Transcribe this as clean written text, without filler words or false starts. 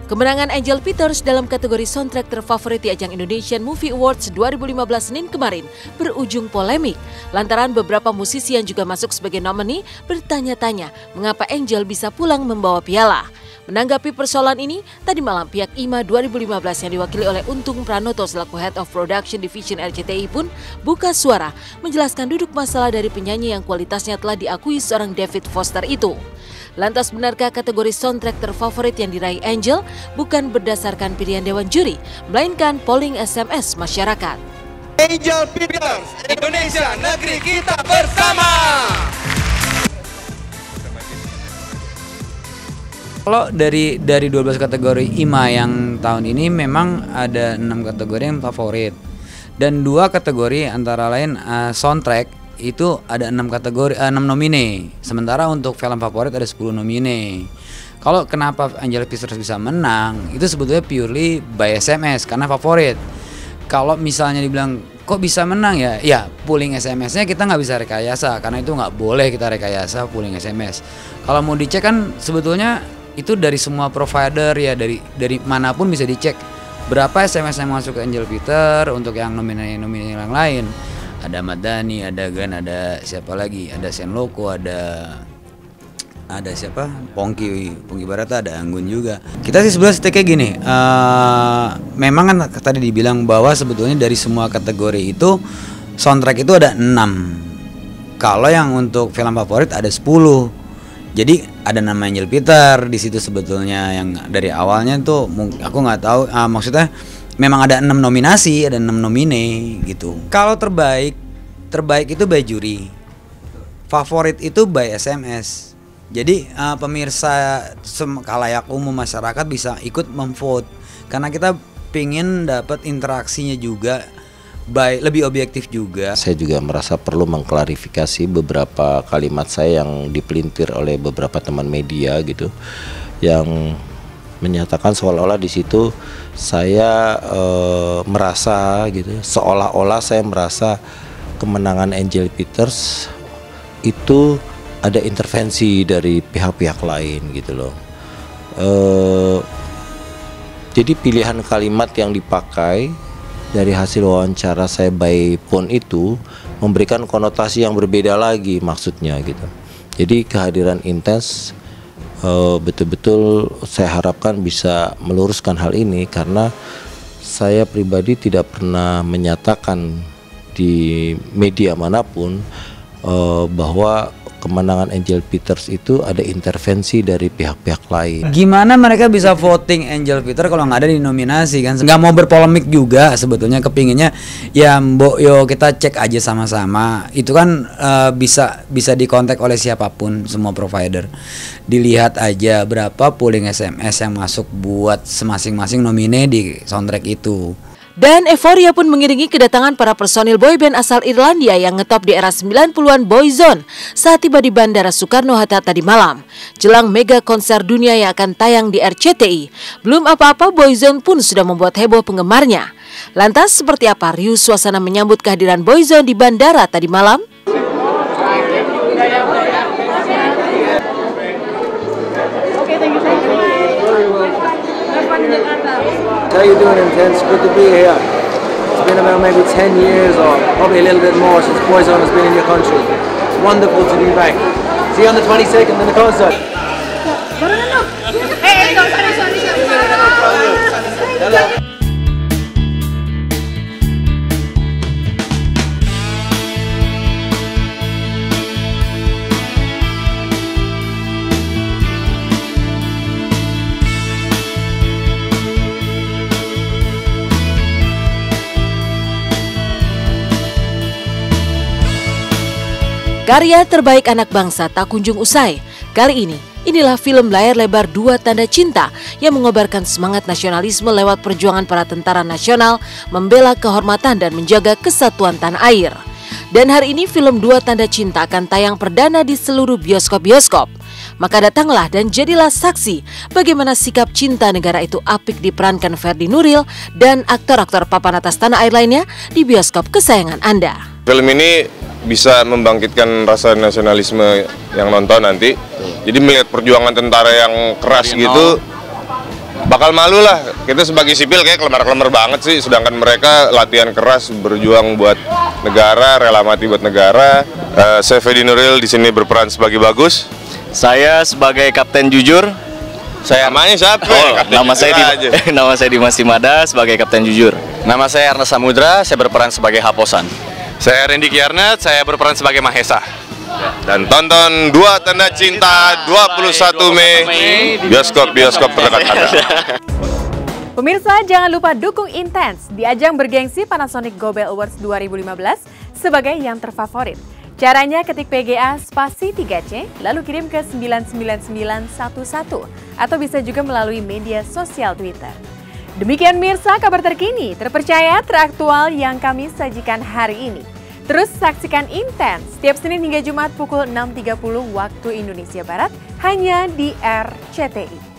Kemenangan Angel Peters dalam kategori soundtrack terfavorit di ajang Indonesian Movie Awards 2015 Senin kemarin berujung polemik lantaran beberapa musisi yang juga masuk sebagai nominee bertanya-tanya mengapa Angel bisa pulang membawa piala. Menanggapi persoalan ini, tadi malam pihak IMA 2015 yang diwakili oleh Untung Pranoto selaku Head of Production Division RCTI pun buka suara menjelaskan duduk masalah dari penyanyi yang kualitasnya telah diakui seorang David Foster itu. Lantas benarkah kategori soundtrack terfavorit yang diraih Angel bukan berdasarkan pilihan Dewan Juri, melainkan polling SMS masyarakat? Angel Peters, Indonesia, negeri kita bersama! Kalau dari 12 kategori IMA yang tahun ini memang ada 6 kategori yang favorit. Dan 2 kategori antara lain soundtrack itu ada 6 kategori 6 nomine. Sementara untuk film favorit ada 10 nomine. Kalau kenapa Angel Peters bisa menang itu sebetulnya purely by SMS karena favorit. Kalau misalnya dibilang kok bisa menang ya, ya pooling SMS-nya kita nggak bisa rekayasa karena itu nggak boleh kita rekayasa pooling SMS. Kalau mau dicek kan sebetulnya itu dari semua provider ya, dari manapun bisa dicek berapa SMS yang masuk ke Angel Peters untuk yang nomine yang lain. Ada Ahmad Dhani, ada Gan, ada siapa lagi? Ada Senloko, ada siapa? Pongki Barata, ada Anggun juga. Kita sih sebenarnya kayak gini. Memang kan tadi dibilang bahwa sebetulnya dari semua kategori itu soundtrack itu ada 6. Kalau yang untuk film favorit ada 10. Jadi ada nama Angel Peters di situ sebetulnya yang dari awalnya tuh aku nggak tahu. Maksudnya memang ada 6 nominasi, ada 6 nomine gitu. Kalau terbaik itu by juri. Favorit itu by SMS. Jadi pemirsa khalayak umum masyarakat bisa ikut memvote karena kita pingin dapat interaksinya juga lebih objektif juga. Saya juga merasa perlu mengklarifikasi beberapa kalimat saya yang dipelintir oleh beberapa teman media gitu, yang menyatakan seolah-olah di situ saya merasa gitu, seolah-olah saya merasa kemenangan Angel Peters itu ada intervensi dari pihak-pihak lain gitu loh. Jadi pilihan kalimat yang dipakai dari hasil wawancara saya by phone itu memberikan konotasi yang berbeda lagi maksudnya gitu. Jadi kehadiran Intens betul-betul saya harapkan bisa meluruskan hal ini karena saya pribadi tidak pernah menyatakan di media manapun bahwa kemenangan Angel Peters itu ada intervensi dari pihak-pihak lain. Gimana mereka bisa voting Angel Peters kalau nggak ada di nominasi kan? Nggak mau berpolemik juga sebetulnya, kepinginnya ya mbok yo kita cek aja sama-sama. Itu kan bisa dikontak oleh siapapun, semua provider. Dilihat aja berapa pooling SMS yang masuk buat masing-masing nomine di soundtrack itu. Dan euforia pun mengiringi kedatangan para personil boyband asal Irlandia yang ngetop di era 90-an Boyzone saat tiba di Bandara Soekarno-Hatta tadi malam. Jelang mega konser dunia yang akan tayang di RCTI, belum apa-apa Boyzone pun sudah membuat heboh penggemarnya. Lantas seperti apa riuh suasana menyambut kehadiran Boyzone di bandara tadi malam? How you doing, Intense? Good to be here. It's been about maybe 10 years or probably a little bit more since Boyzone has been in your country. It's wonderful to be back. See you on the 22nd in the concert. Hello. Karya terbaik anak bangsa tak kunjung usai. Kali ini, inilah film layar lebar 2 Tanda Cinta yang mengobarkan semangat nasionalisme lewat perjuangan para tentara nasional membela kehormatan dan menjaga kesatuan tanah air. Dan hari ini film 2 Tanda Cinta akan tayang perdana di seluruh bioskop-bioskop. Maka datanglah dan jadilah saksi bagaimana sikap cinta negara itu apik diperankan Ferdi Nuril dan aktor-aktor papan atas tanah air lainnya di bioskop kesayangan Anda. Film ini bisa membangkitkan rasa nasionalisme yang nonton nanti. Jadi melihat perjuangan tentara yang keras gitu, bakal malu lah. Kita sebagai sipil kayak kelemar-kelemar banget sih, sedangkan mereka latihan keras, berjuang buat negara, rela mati buat negara. Saya Fedi Nuril di sini berperan sebagai Bagus. Saya sebagai Kapten Jujur. Namanya siapa? Nama saya Dimas Simada sebagai Kapten Jujur. Nama saya Ernest Samudra, saya berperan sebagai Haposan. Saya Randy Kiarnet, saya berperan sebagai Mahesa. Dan tonton Dua Tanda Cinta 21 Mei bioskop-bioskop terdekat Anda. Pemirsa, jangan lupa dukung Intens di ajang bergengsi Panasonic Gobel Awards 2015 sebagai yang terfavorit. Caranya ketik PGA spasi 3C lalu kirim ke 99911 atau bisa juga melalui media sosial Twitter. Demikian Mirsa, kabar terkini, terpercaya, teraktual yang kami sajikan hari ini. Terus saksikan Intens setiap Senin hingga Jumat pukul 6.30 waktu Indonesia Barat hanya di RCTI.